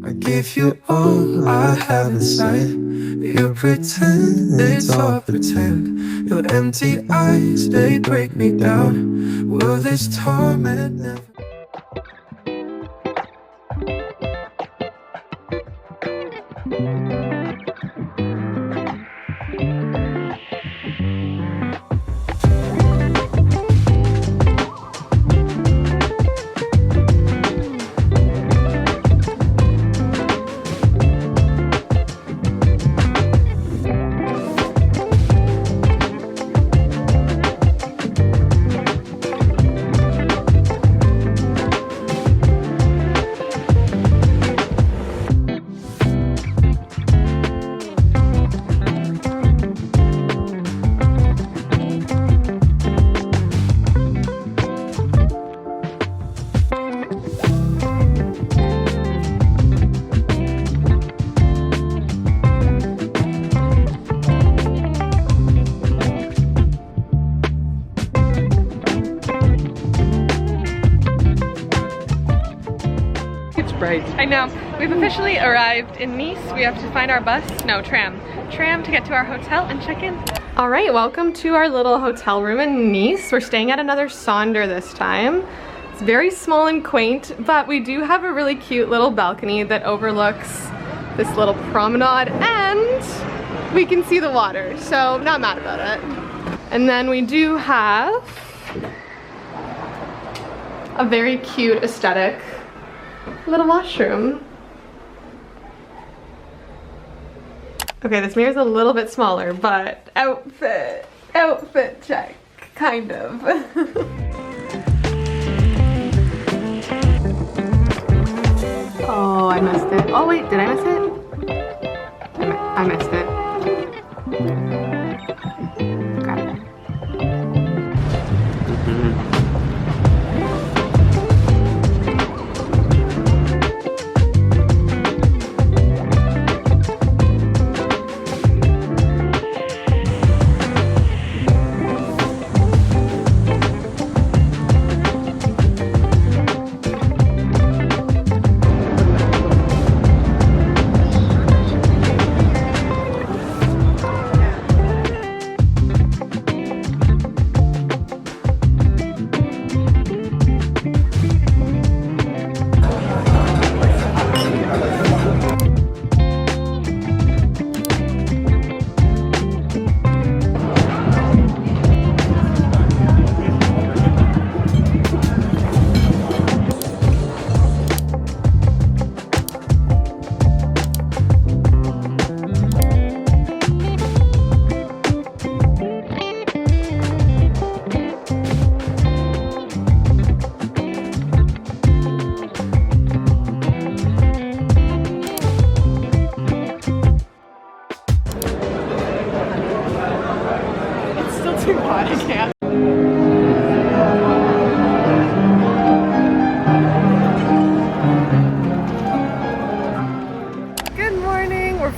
I give you all I have inside. You pretend it's all pretend. Your empty eyes, they break me down. Will this torment never... Right. I know. We've officially arrived in Nice. We have to find our bus, no, tram to get to our hotel and check in. All right, welcome to our little hotel room in Nice. We're staying at another Sonder this time. It's very small and quaint, but we do have a really cute little balcony that overlooks this little promenade and we can see the water, so not mad about it. And then we do have a very cute aesthetic little washroom. Okay, this mirror's a little bit smaller, but outfit check, kind of. Oh, I missed it. Oh wait, did I miss it? I missed it. Got it.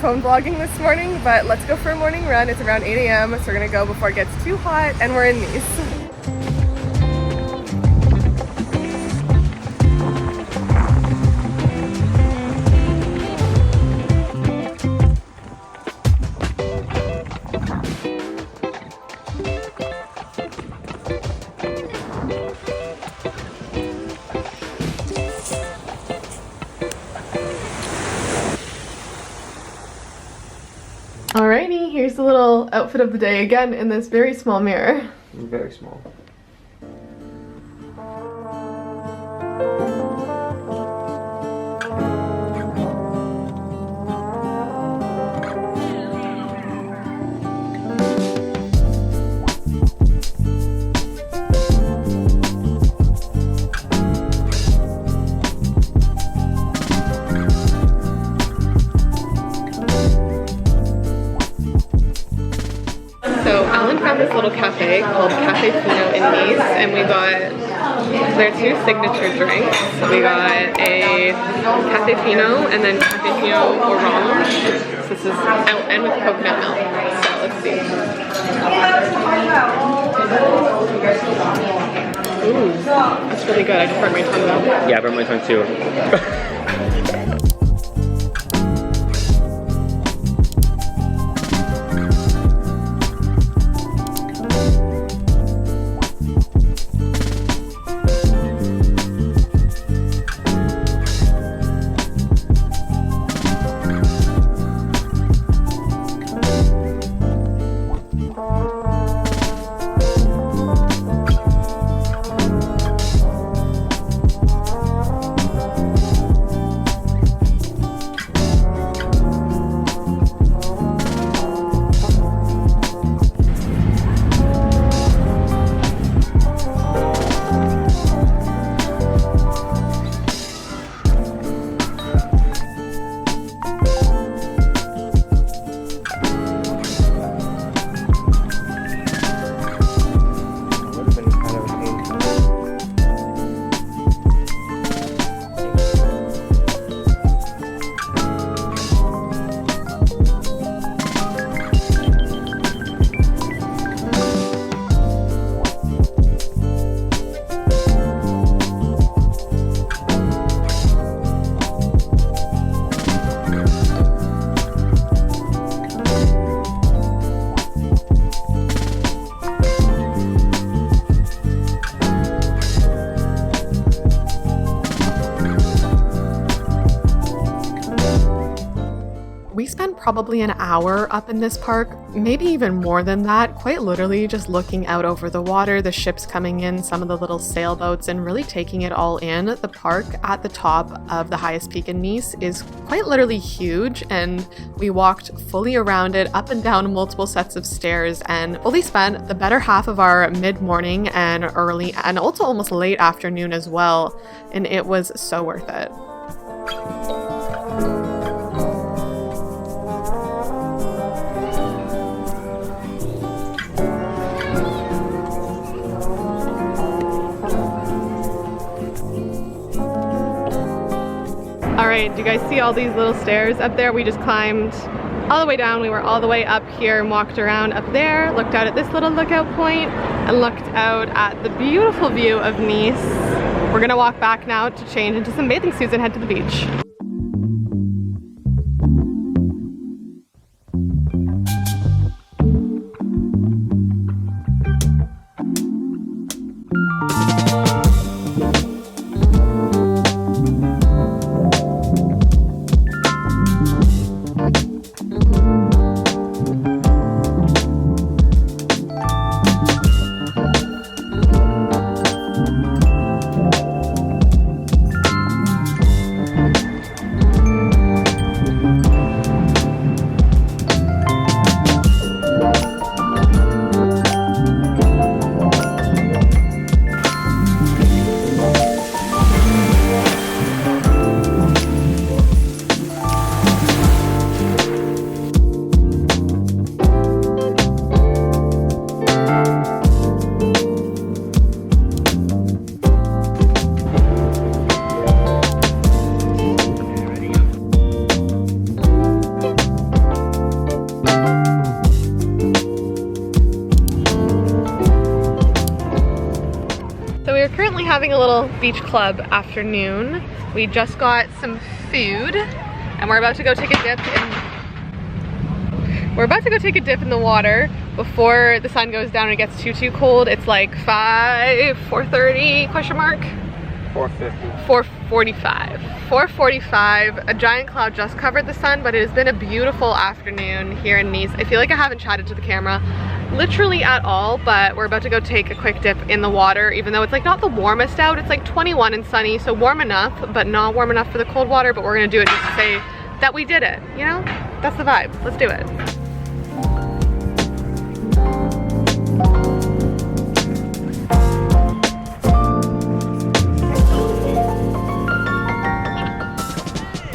Phone vlogging this morning, but let's go for a morning run. It's around 8 a.m. so we're gonna go before it gets too hot, and we're in Nice. Alrighty, here's the little outfit of the day again in this very small mirror. Very small. This little cafe called Cafe Fino in Nice, and we got their two signature drinks. We got a Cafe Fino and then Cafe Fino Orange. So this is and with coconut milk. So let's see. Ooh, that's really good. I just burnt my tongue though. Yeah, I burnt my tongue too. we spent probably an hour up in this park, maybe even more than that, quite literally just looking out over the water, the ships coming in, some of the little sailboats, and really taking it all in. The park at the top of the highest peak in Nice is quite literally huge, and we walked fully around it, up and down multiple sets of stairs, and fully spent the better half of our mid-morning and early and also almost late afternoon as well, and it was so worth it. Alright, do you guys see all these little stairs up there? We just climbed all the way down. We were all the way up here and walked around up there, looked out at this little lookout point, and looked out at the beautiful view of Nice. We're gonna walk back now to change into some bathing suits and head to the beach. Having a little beach club afternoon. We just got some food and we're about to go take a dip in the water before the sun goes down and it gets too cold. It's like 4:30 question mark? 4:50. 4:45. 4:45. A giant cloud just covered the sun, but it has been a beautiful afternoon here in Nice. I feel like I haven't chatted to the camera literally at all, but we're about to go take a quick dip in the water, even though it's like not the warmest out. It's like 21 and sunny, so warm enough, but not warm enough for the cold water, but we're gonna do it just to say that we did it, you know? That's the vibe. Let's do it.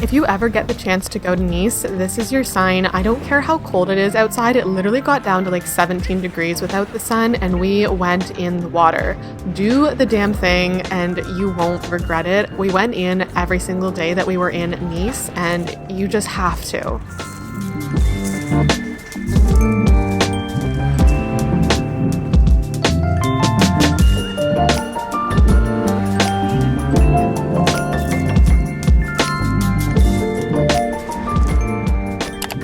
If you ever get the chance to go to Nice, this is your sign. I don't care how cold it is outside. It literally got down to like 17 degrees without the sun and we went in the water. Do the damn thing and you won't regret it. We went in every single day that we were in Nice and you just have to.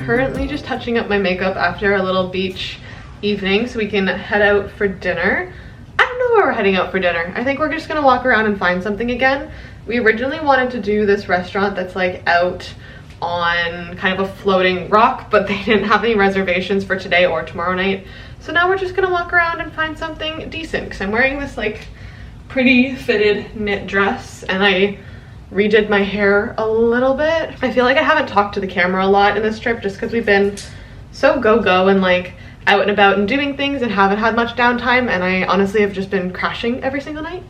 Currently just touching up my makeup after a little beach evening so we can head out for dinner. I don't know where we're heading out for dinner. I think we're just gonna walk around and find something again. We originally wanted to do this restaurant that's like out on kind of a floating rock, but they didn't have any reservations for today or tomorrow night. So now we're just gonna walk around and find something decent because I'm wearing this like pretty fitted knit dress and I redid my hair a little bit. I feel like I haven't talked to the camera a lot in this trip just because we've been so go-go and like out and about and doing things and haven't had much downtime, and I honestly have just been crashing every single night.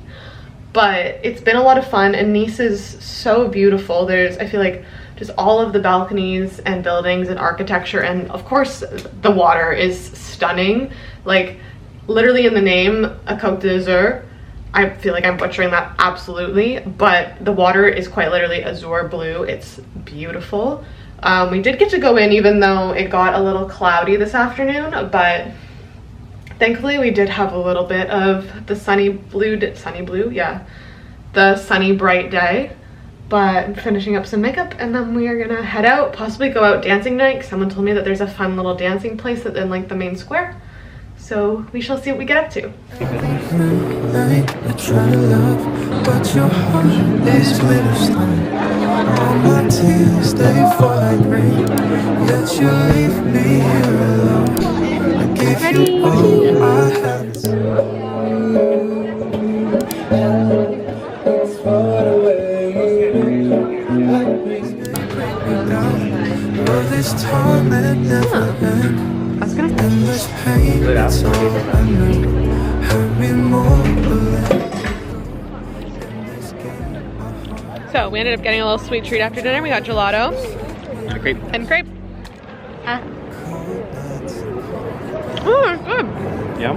But it's been a lot of fun and Nice is so beautiful. There's, I feel like, just all of the balconies and buildings and architecture, and of course the water is stunning. Like literally in the name, a Côte d'Azur. I feel like I'm butchering that absolutely, but the water is quite literally azure blue. It's beautiful. We did get to go in even though it got a little cloudy this afternoon, but thankfully we did have a little bit of the sunny bright day. But I'm finishing up some makeup and then we are gonna head out, possibly go out dancing night. Someone told me that there's a fun little dancing place in like the main square. So we shall see what we get up to. I try to love, but your heart is glitter stone. All my tears, they fall like rain. Yet you leave me here alone. I gave you all I had. Will this torment never end? I was gonna Endless pain, that's all I know. Hurt me more. So we ended up getting a little sweet treat after dinner. We got gelato And a crepe. and crepe. Oh, it's good. Yeah.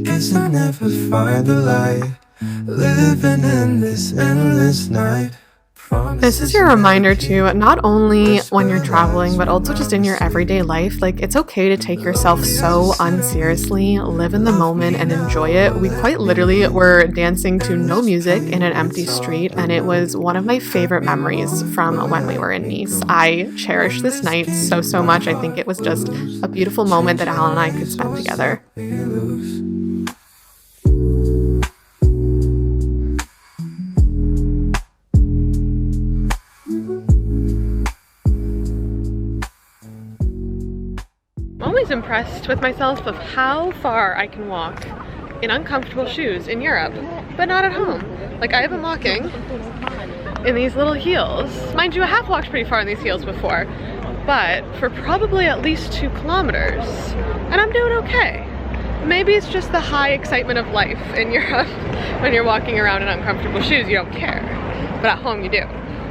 Guess I never find the light. Living in this endless night. This is your reminder too, not only when you're traveling, but also just in your everyday life. Like, it's okay to take yourself so unseriously, live in the moment and enjoy it. We quite literally were dancing to no music in an empty street, and it was one of my favorite memories from when we were in Nice. I cherish this night so, so much. I think it was just a beautiful moment that Alan and I could spend together. I'm always impressed with myself of how far I can walk in uncomfortable shoes in Europe, but not at home. Like, I have been walking in these little heels. Mind you, I have walked pretty far in these heels before, but for probably at least 2 kilometers, and I'm doing okay. Maybe it's just the high excitement of life in Europe. When you're walking around in uncomfortable shoes, you don't care, but at home you do.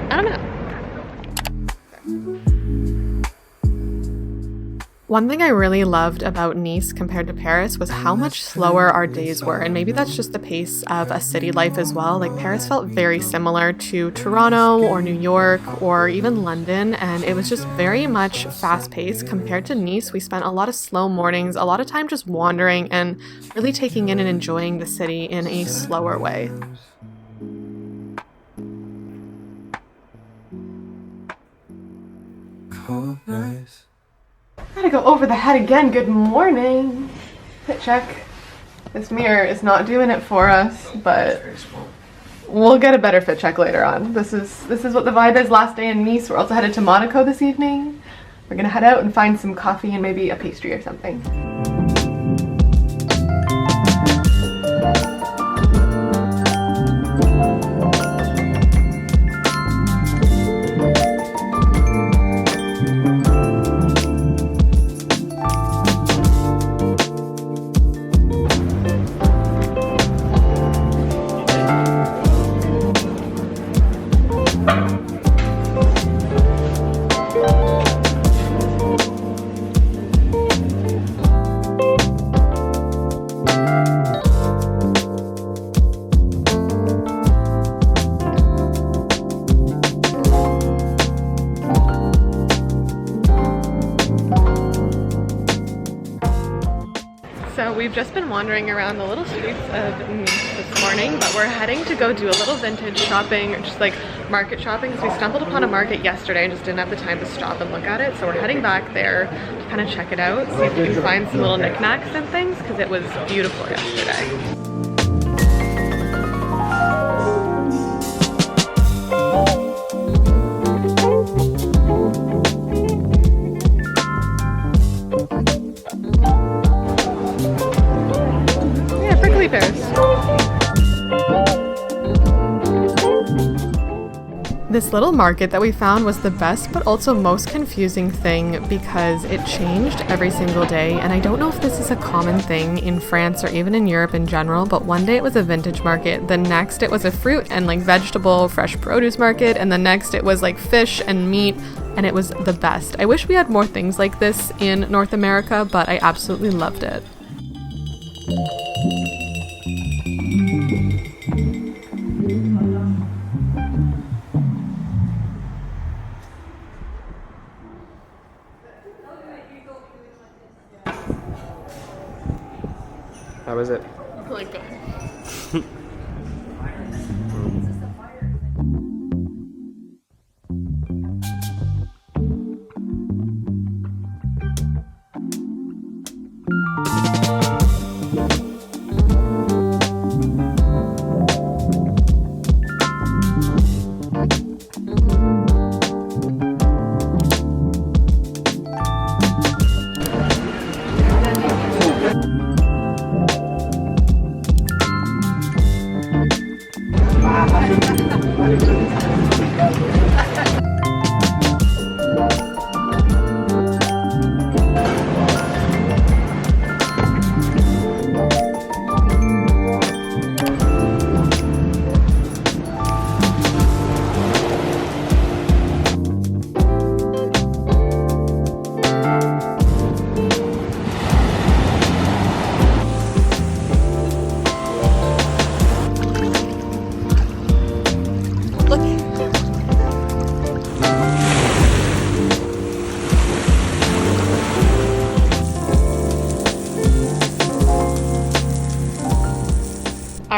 I don't know. One thing I really loved about Nice compared to Paris was how much slower our days were, and maybe that's just the pace of a city life as well. Like, Paris felt very similar to Toronto or New York or even London, and it was just very much fast-paced. Compared to Nice, we spent a lot of slow mornings, a lot of time just wandering and really taking in and enjoying the city in a slower way. Cold nights. Gotta go over the head again. Good morning. Fit check. This mirror is not doing it for us, but we'll get a better fit check later on. This is what the vibe is. Last day in Nice. We're also headed to Monaco this evening. We're gonna head out and find some coffee and maybe a pastry or something. So we've just been wandering around the little streets of Nice this morning, but we're heading to go do a little vintage shopping, or just like market shopping, because we stumbled upon a market yesterday and just didn't have the time to stop and look at it. So we're heading back there to kind of check it out, see if we can find some little knickknacks and things, because it was beautiful yesterday. This little market that we found was the best but also most confusing thing because it changed every single day, and I don't know if this is a common thing in France or even in Europe in general, but one day it was a vintage market, the next it was a fruit and like vegetable fresh produce market, and the next it was like fish and meat, and it was the best. I wish we had more things like this in North America, but I absolutely loved it. How was it? Really good.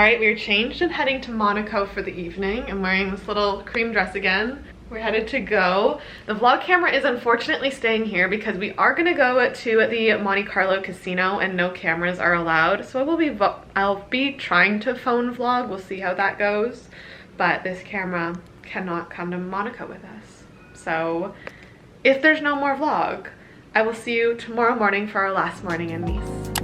right, we are changed and heading to Monaco for the evening. I'm wearing this little cream dress again. We're headed to go. The vlog camera is unfortunately staying here because we are gonna go to the Monte Carlo casino and no cameras are allowed. So I'll be trying to phone vlog. We'll see how that goes. But this camera cannot come to Monaco with us. So if there's no more vlog, I will see you tomorrow morning for our last morning in Nice.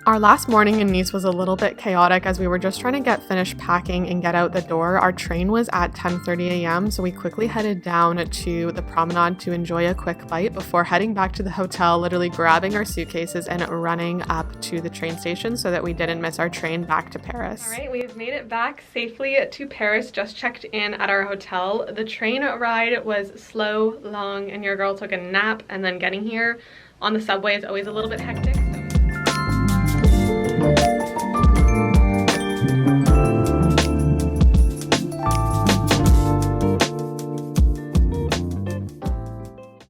Our last morning in Nice was a little bit chaotic as we were just trying to get finished packing and get out the door. Our train was at 10:30 a.m. so we quickly headed down to the promenade to enjoy a quick bite before heading back to the hotel, literally grabbing our suitcases and running up to the train station so that we didn't miss our train back to Paris. All right, we've made it back safely to Paris, just checked in at our hotel. The train ride was slow, long, and your girl took a nap, and then getting here on the subway is always a little bit hectic.